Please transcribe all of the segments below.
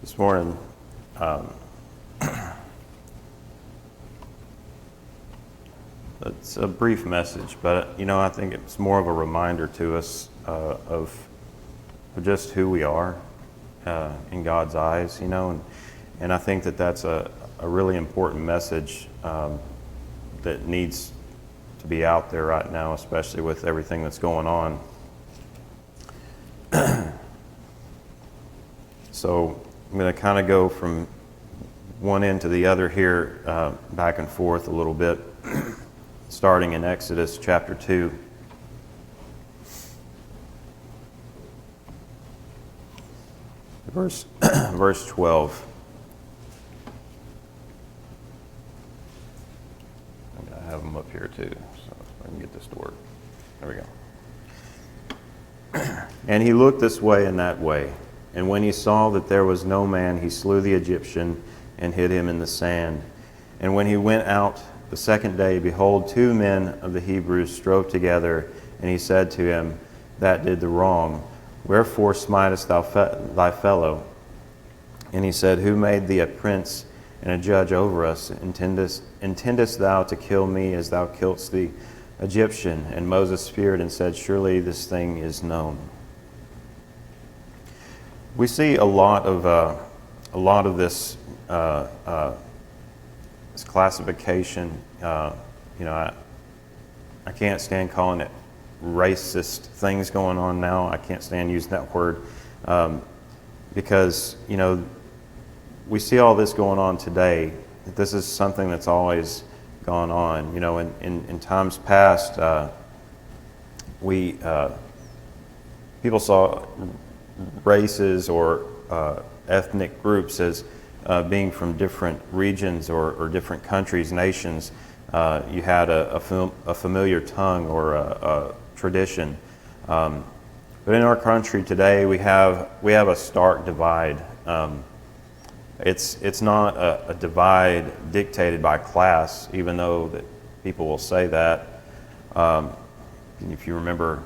This morning, it's a brief message, but I think it's more of a reminder to us of just who we are in God's eyes, and I think that that's a really important message that needs to be out there right now, especially with everything that's going on. So I'm going to kind of go from one end to the other here, back and forth a little bit, starting in Exodus chapter 2. Verse 12. I have them up here too, so I can get this to work. There we go. And he looked this way and that way, and when he saw that there was no man, he slew the Egyptian and hid him in the sand. And when he went out the second day, behold, 2 men of the Hebrews strove together, and he said to him that did the wrong, Wherefore smitest thou thy fellow? And he said, Who made thee a prince and a judge over us? Intendest thou to kill me as thou killedst the Egyptian? And Moses feared and said, Surely this thing is known. We see a lot of this this classification. I can't stand calling it racist things going on now. I can't stand using that word because we see all this going on today. This is something that's always gone on. In times past, people saw races or ethnic groups as being from different regions or different countries, nations. You had a familiar tongue or a tradition. But in our country today, we have a stark divide. It's not a divide dictated by class, even though that people will say that. If you remember,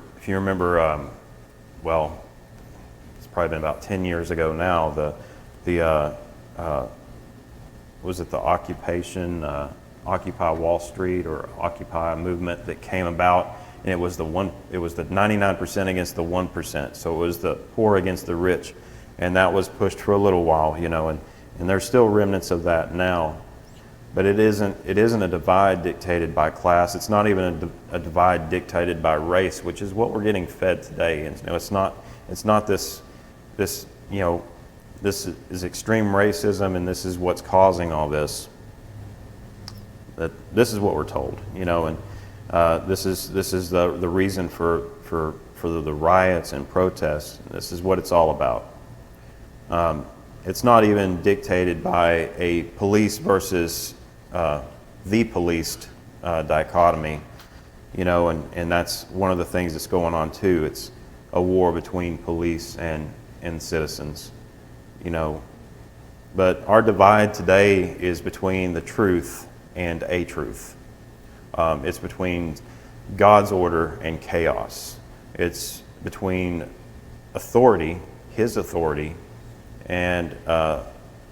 well, it's probably been about 10 years ago now. Was it the Occupy Wall Street or Occupy movement that came about, and it was the 99% against the 1%. So it was the poor against the rich, and that was pushed for a little while, and there's still remnants of that now. But it isn't a divide dictated by class. It's not even a divide dictated by race, which is what we're getting fed today. And it's not this this is extreme racism, and this is what's causing all this. That this is what we're told, and this is the reason for the riots and protests. This is what it's all about. It's not even dictated by a police versus the policed dichotomy, and that's one of the things that's going on too. It's a war between police and citizens. But our divide today is between the truth and a truth. It's between God's order and chaos. It's between authority, His authority, and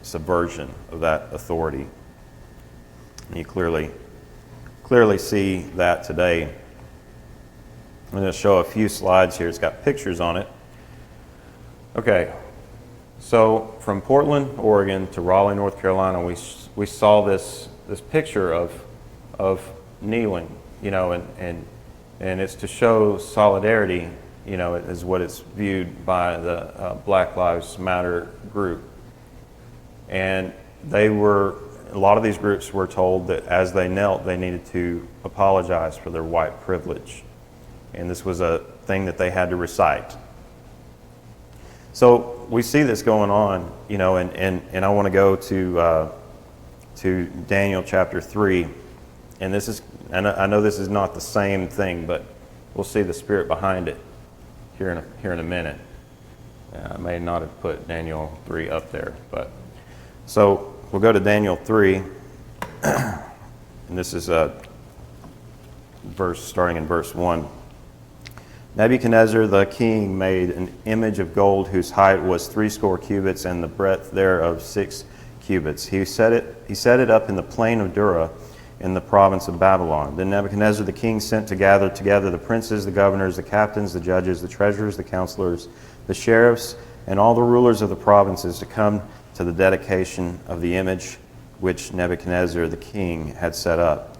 subversion of that authority. And you clearly see that today. I'm going to show a few slides here. It's got pictures on it. Okay. So from Portland, Oregon to Raleigh, North Carolina, we saw this picture of kneeling, and it's to show solidarity, is what it's viewed by the Black Lives Matter group. And a lot of these groups were told that as they knelt, they needed to apologize for their white privilege. And this was a thing that they had to recite. So we see this going on, and I want to go to Daniel chapter 3, and I know this is not the same thing, but we'll see the spirit behind it here in a minute. I may not have put Daniel 3 up there, but so we'll go to Daniel 3, and this is a verse starting in verse 1. Nebuchadnezzar the king made an image of gold whose height was 60 cubits and the breadth thereof 6 cubits. He set it up in the plain of Dura in the province of Babylon. Then Nebuchadnezzar the king sent to gather together the princes, the governors, the captains, the judges, the treasurers, the counselors, the sheriffs, and all the rulers of the provinces to come to the dedication of the image which Nebuchadnezzar the king had set up.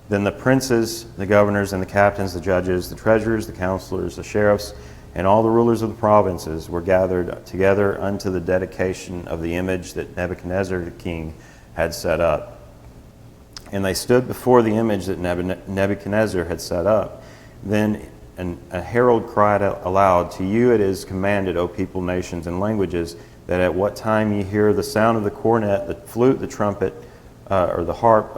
Then the princes, the governors, and the captains, the judges, the treasurers, the counselors, the sheriffs, and all the rulers of the provinces were gathered together unto the dedication of the image that Nebuchadnezzar the king had set up. And they stood before the image that Nebuchadnezzar had set up. Then a herald cried aloud, To you it is commanded, O people, nations, and languages, that at what time ye hear the sound of the cornet, the flute, the trumpet, or the harp,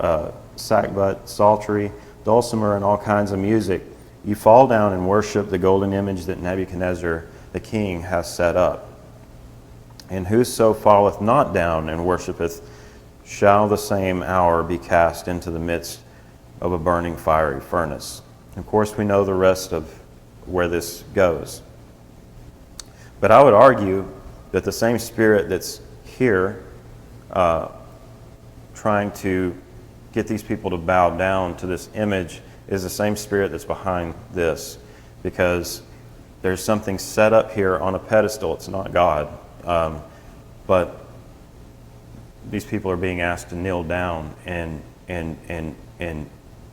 sackbut, psaltery, dulcimer, and all kinds of music, you fall down and worship the golden image that Nebuchadnezzar the king hath set up. And whoso falleth not down and worshipeth shall the same hour be cast into the midst of a burning fiery furnace. Of course, we know the rest of where this goes. But I would argue that the same spirit that's here trying to get these people to bow down to this image is the same spirit that's behind this, because there's something set up here on a pedestal. It's not God, but these people are being asked to kneel down and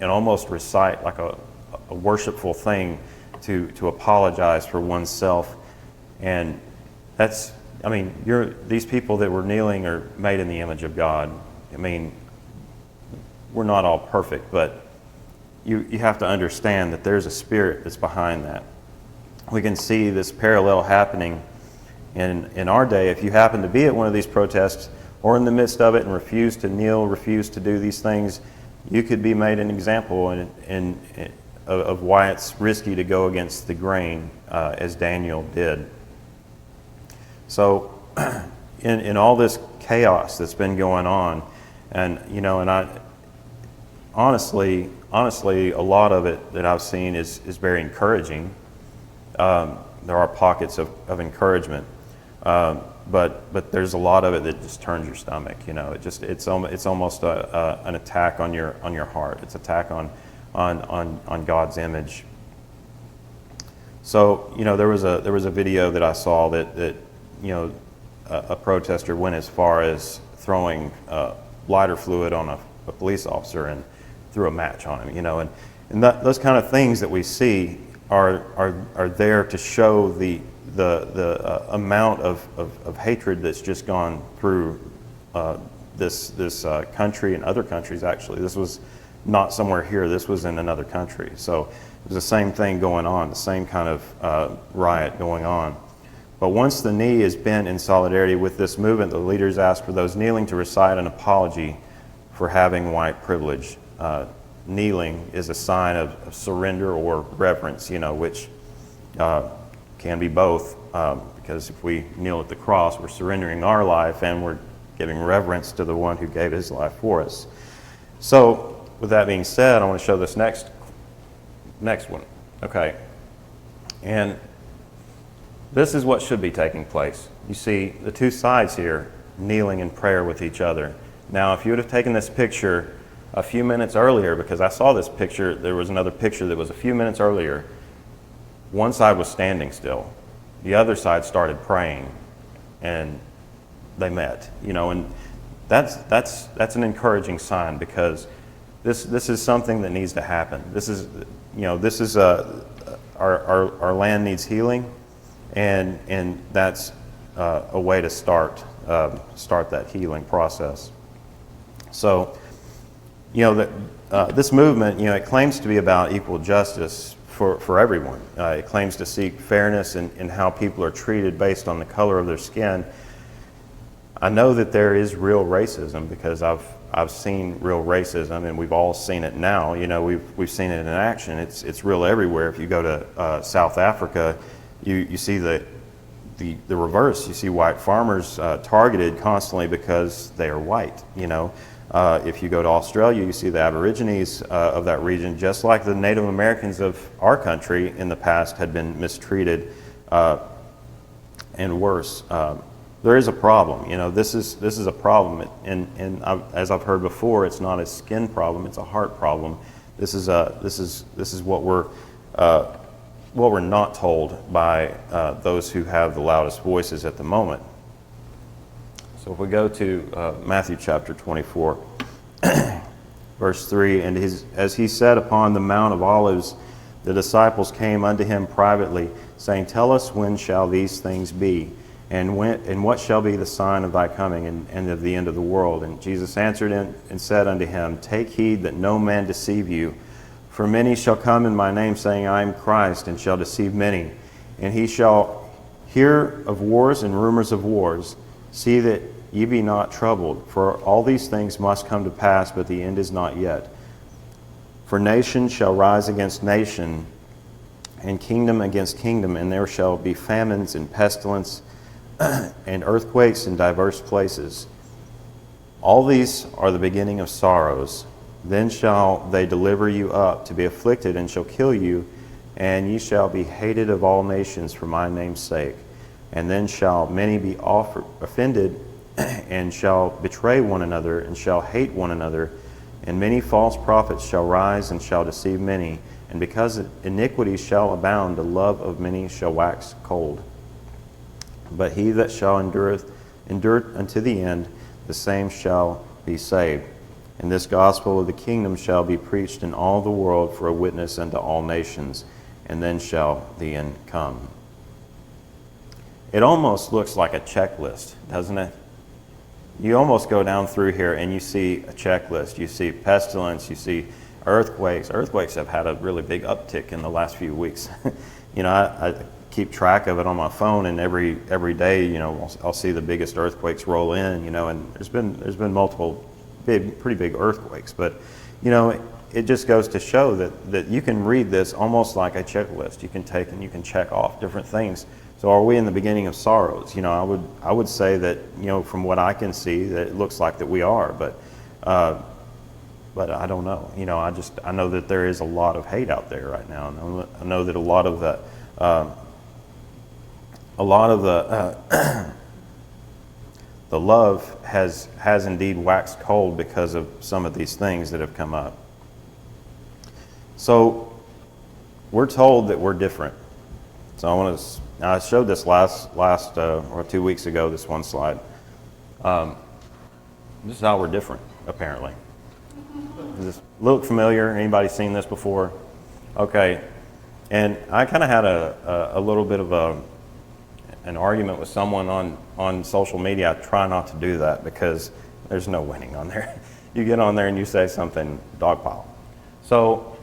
almost recite like a worshipful thing to apologize for oneself. And that's, I mean, these people that were kneeling are made in the image of God. I mean, we're not all perfect, but you have to understand that there's a spirit that's behind that. We can see this parallel happening in our day. If you happen to be at one of these protests or in the midst of it and refuse to kneel, refuse to do these things, you could be made an example of why it's risky to go against the grain, as Daniel did. So in all this chaos that's been going on, and I honestly, a lot of it that I've seen is very encouraging. There are pockets of encouragement, but there's a lot of it that just turns your stomach. It's almost an attack on your heart. It's an attack on God's image. So there was a video that I saw that a protester went as far as throwing lighter fluid on a police officer and threw a match on him. And those kind of things that we see are there to show the amount of hatred that's just gone through this country and other countries. Actually, this was not somewhere here. This was in another country. So it was the same thing going on, the same kind of riot going on. But once the knee is bent in solidarity with this movement, the leaders ask for those kneeling to recite an apology for having white privilege. Kneeling is a sign of surrender or reverence, which can be both, because if we kneel at the cross, we're surrendering our life and we're giving reverence to the one who gave his life for us. So, with that being said, I want to show this next one. Okay. And this is what should be taking place. You see the two sides here kneeling in prayer with each other. Now, if you would have taken this picture a few minutes earlier, because I saw this picture, there was another picture that was a few minutes earlier. One side was standing still. The other side started praying, and they met. And that's an encouraging sign, because this is something that needs to happen. This is our land needs healing, and that's a way to start that healing process. So, this movement, it claims to be about equal justice for everyone. It claims to seek fairness in how people are treated based on the color of their skin. I know that there is real racism, because I've seen real racism, and we've all seen it now. We've seen it in action. It's real everywhere. If you go to South Africa, you see the reverse. You see white farmers targeted constantly because they are white. If you go to Australia, you see the Aborigines of that region, just like the Native Americans of our country in the past had been mistreated and worse. There is a problem. This is a problem, and as I've heard before, it's not a skin problem; it's a heart problem. This is what we're not told by those who have the loudest voices at the moment. So if we go to Matthew chapter 24, verse 3, and as he sat upon the Mount of Olives, the disciples came unto him privately, saying, Tell us, when shall these things be? And what shall be the sign of thy coming and of the end of the world? And Jesus answered and said unto him, Take heed that no man deceive you. For many shall come in my name, saying, I am Christ, and shall deceive many. And he shall hear of wars and rumors of wars. See that ye be not troubled, for all these things must come to pass, but the end is not yet. For nation shall rise against nation, and kingdom against kingdom, and there shall be famines and pestilence and earthquakes in diverse places. All these are the beginning of sorrows. Then shall they deliver you up to be afflicted, and shall kill you, and ye shall be hated of all nations for my name's sake. And then shall many be offended, and shall betray one another, and shall hate one another. And many false prophets shall rise, and shall deceive many. And because iniquity shall abound, the love of many shall wax cold. But he that shall endure unto the end, the same shall be saved. And this gospel of the kingdom shall be preached in all the world for a witness unto all nations, and then shall the end come. It almost looks like a checklist, doesn't it? You almost go down through here and you see a checklist. You see pestilence, you see earthquakes. Earthquakes have had a really big uptick in the last few weeks. I keep track of it on my phone, and every day, I'll see the biggest earthquakes roll in, and there's been multiple pretty big earthquakes. But, it just goes to show that you can read this almost like a checklist. You can take and you can check off different things. So are we in the beginning of sorrows? I would say that, from what I can see, that it looks like that we are, but I don't know. I know that there is a lot of hate out there right now, and I know that a lot of the love has indeed waxed cold because of some of these things that have come up. So we're told that we're different. So I showed this last or 2 weeks ago, this one slide. This is how we're different, apparently. Does this look familiar? Anybody seen this before? Okay. And I kind of had a little bit of an argument with someone on social media. I try not to do that because there's no winning on there. You get on there and you say something, dogpile. So,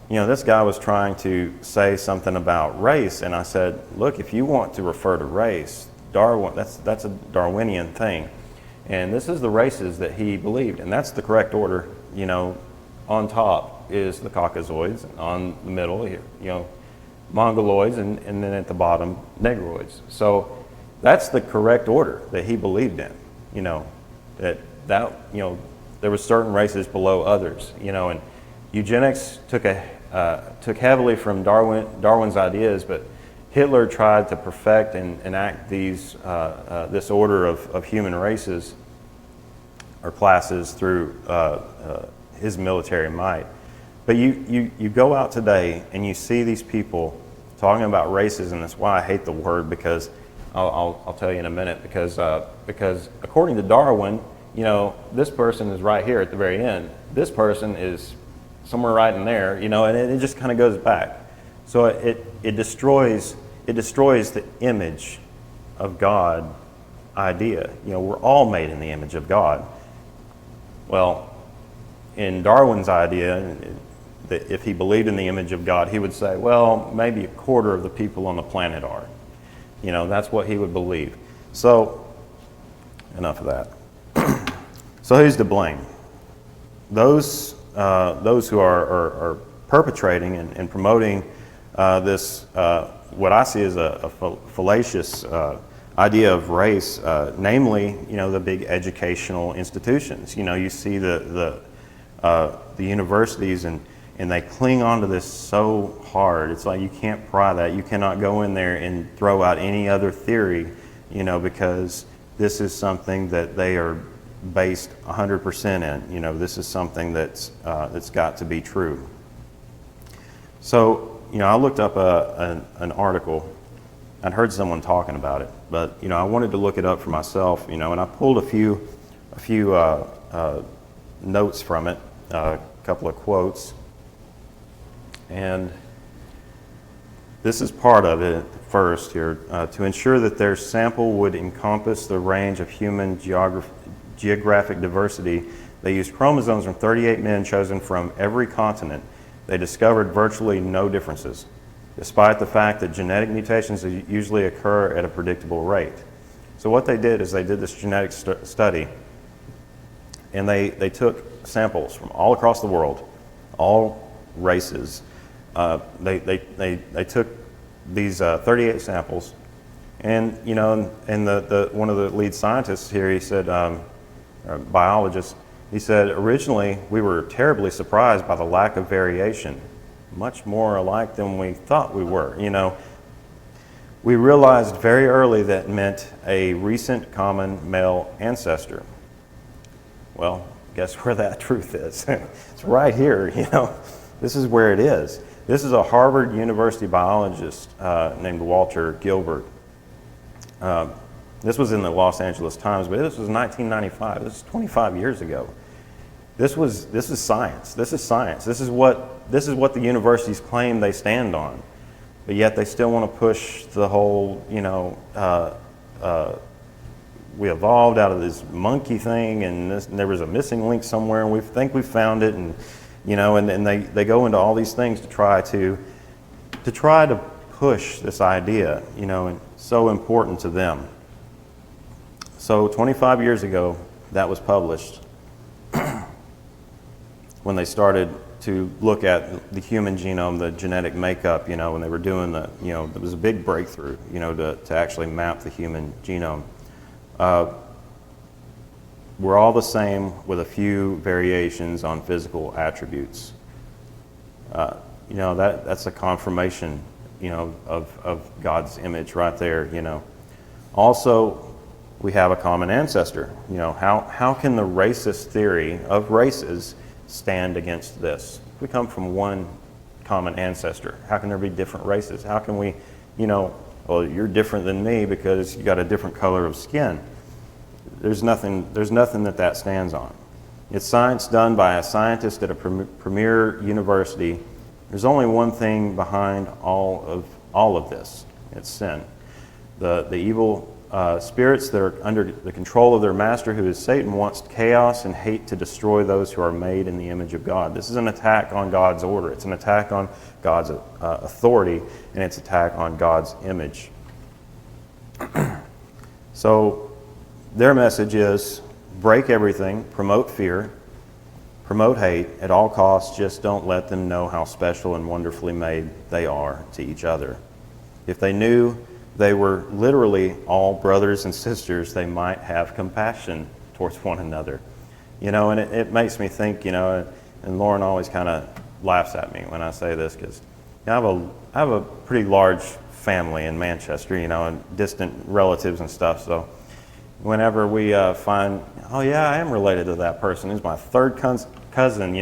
this guy was trying to say something about race, and I said, look, if you want to refer to race, Darwin, that's a Darwinian thing. And this is the races that he believed, and that's the correct order. On top is the Caucasoids, and on the middle, Mongoloids, and then at the bottom, Negroids. So that's the correct order that he believed in. That there were certain races below others. And eugenics took heavily from Darwin's ideas, but Hitler tried to perfect and enact this order of human races or classes through his military might. But you go out today and you see these people talking about racism. That's why I hate the word, because I'll tell you in a minute. Because according to Darwin, this person is right here at the very end. This person is somewhere right in there, and it just kind of goes back. So it destroys the image of God idea. We're all made in the image of God. Well, in Darwin's idea, that if he believed in the image of God, he would say, well, maybe a quarter of the people on the planet are. That's what he would believe. So, enough of that. So who's to blame? Those who are perpetrating and promoting this, what I see as a fallacious idea of race, namely, the big educational institutions. You see the universities, and they cling onto this so hard. It's like you can't pry that. You cannot go in there and throw out any other theory, because this is something that they are based 100% in. This is something that's got to be true. So, I looked up an article. I'd heard someone talking about it, but I wanted to look it up for myself. And I pulled a few notes from it, a couple of quotes, and this is part of it. First, here, to ensure that their sample would encompass the range of human geographic diversity, they used chromosomes from 38 men chosen from every continent. They discovered virtually no differences, despite the fact that genetic mutations usually occur at a predictable rate. So what they did is they did this genetic study, and they took samples from all across the world, all races. They took these 38 samples, and the one of the lead scientists here, he said, biologist, he said, originally we were terribly surprised by the lack of variation, much more alike than we thought we were. We realized very early that meant a recent common male ancestor. Well, guess where that truth is? It's right here. This is where it is. This is a Harvard University biologist named Walter Gilbert. This was in the Los Angeles Times, but this was 1995. This is 25 years ago. This is science. This is science. This is what the universities claim they stand on, but yet they still want to push the whole. We evolved out of this monkey thing, and there was a missing link somewhere, and we think we found it, and they go into all these things to try to push this idea, and so important to them. So 25 years ago, that was published when they started to look at the human genome, the genetic makeup, when they were doing it was a big breakthrough, to actually map the human genome. We're all the same with a few variations on physical attributes. That's a confirmation, of God's image right there, Also, we have a common ancestor. How can the racist theory of races stand against this? We come from one common ancestor. How can there be different races? How can we, well, you're different than me because you got a different color of skin. There's nothing that stands on. It's science done by a scientist at a premier university. There's only one thing behind all of this. It's sin. The evil spirits that are under the control of their master, who is Satan, wants chaos and hate to destroy those who are made in the image of God. This is an attack on God's order. It's an attack on God's authority, and it's an attack on God's image. So their message is break everything, promote fear, promote hate at all costs. Just don't let them know how special and wonderfully made they are to each other. If they knew they were literally all brothers and sisters, they might have compassion towards one another. And it makes me think, and Lauren always kind of laughs at me when I say this, because I have a pretty large family in Manchester, and distant relatives and stuff. So whenever we find, oh yeah, I am related to that person, he's my third cousin,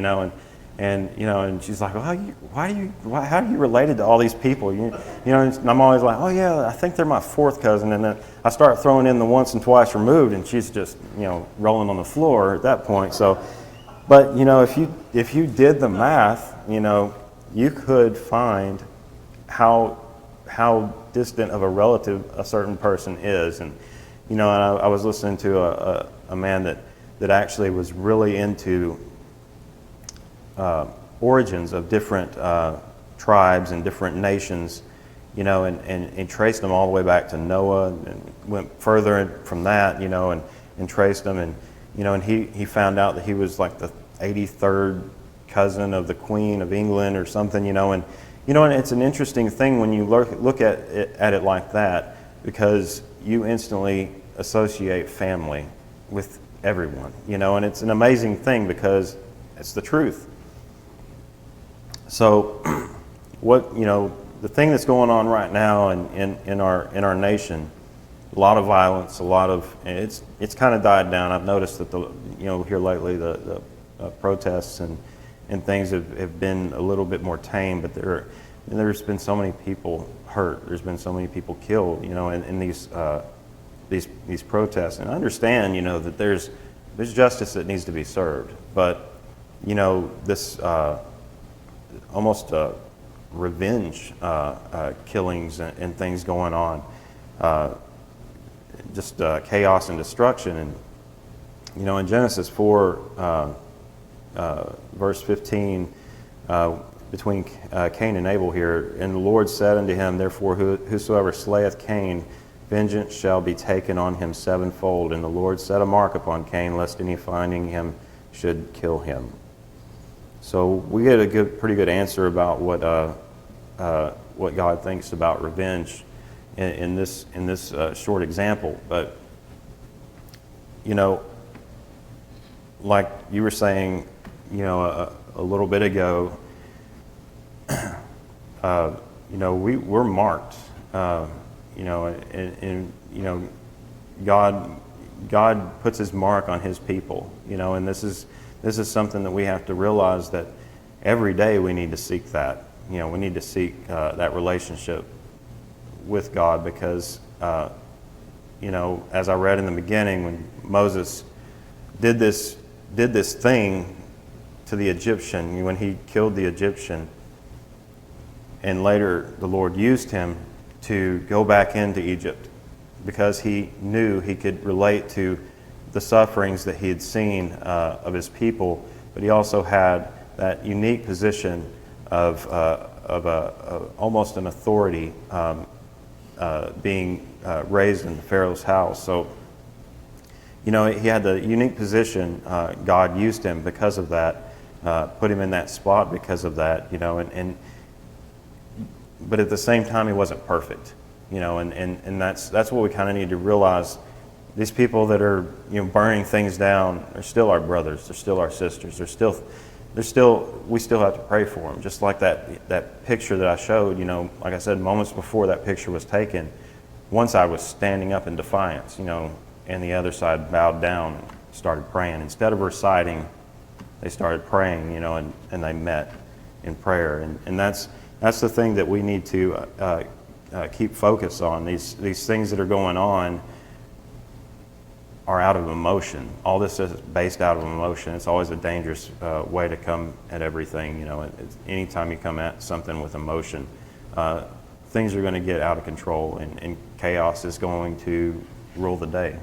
and she's like, well, how are you related to all these people? And I'm always like, oh yeah, I think they're my fourth cousin, and then I start throwing in the once and twice removed, and she's just rolling on the floor at that point. So, but if you did the math, you could find how distant of a relative a certain person is, and I was listening to a man that actually was really into origins of different tribes and different nations, and traced them all the way back to Noah, and went further from that, and traced them, and he found out that he was like the 83rd cousin of the Queen of England or something, and it's an interesting thing when you look at it like that, because you instantly associate family with everyone, and it's an amazing thing because it's the truth. So, the thing that's going on right now in our nation, a lot of violence, and it's kind of died down. I've noticed that here lately the protests and things have been a little bit more tame, but there's been so many people hurt. There's been so many people killed, in these protests. And I understand, that there's justice that needs to be served, but this almost revenge killings and things going on, just chaos and destruction. And in Genesis 4, verse 15, between Cain and Abel here, and the Lord said unto him, therefore whosoever slayeth Cain, vengeance shall be taken on him sevenfold. And the Lord set a mark upon Cain, lest any finding him should kill him. So we get a pretty good answer about what God thinks about revenge in this short example. But like you were saying, a little bit ago, we're marked. And God puts His mark on His people. And this is something that we have to realize, that every day we need to seek that. We need to seek that relationship with God, because as I read in the beginning, when Moses did this thing to the Egyptian, when he killed the Egyptian, and later the Lord used him to go back into Egypt, because he knew he could relate to the sufferings that he had seen of his people, but he also had that unique position of almost an authority, being raised in Pharaoh's house. So, he had the unique position. God used him because of that, put him in that spot because of that, but at the same time, he wasn't perfect, and that's what we kind of need to realize. These people that are, burning things down are still our brothers. They're still our sisters. We still have to pray for them. Just like that picture that I showed, like I said, moments before that picture was taken, one side was standing up in defiance, and the other side bowed down and started praying. Instead of reciting, they started praying, and they met in prayer. And that's the thing that we need to keep focus on. These things that are going on are out of emotion. All this is based out of emotion. It's always a dangerous way to come at everything. Anytime you come at something with emotion, things are going to get out of control, and chaos is going to rule the day.